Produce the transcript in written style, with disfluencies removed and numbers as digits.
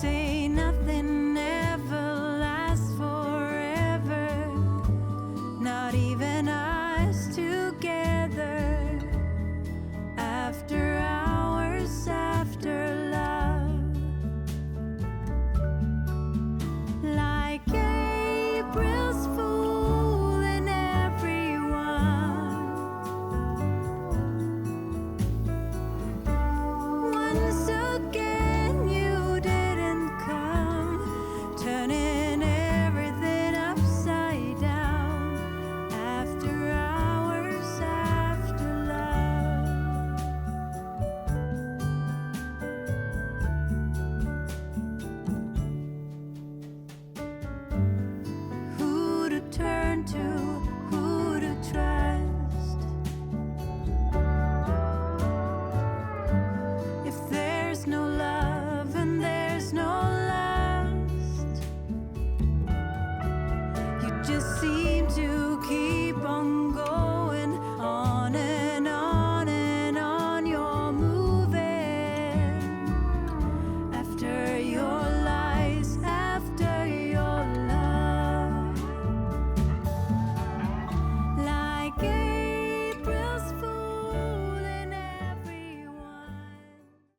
say nothing ever lasts forever, not even us together. After hours, after love, like April's fooling everyone. Once again, you didn't come, turning everything upside down. After hours, after love. Who to turn to, who to trust? If there's no love and there's no lust, you just see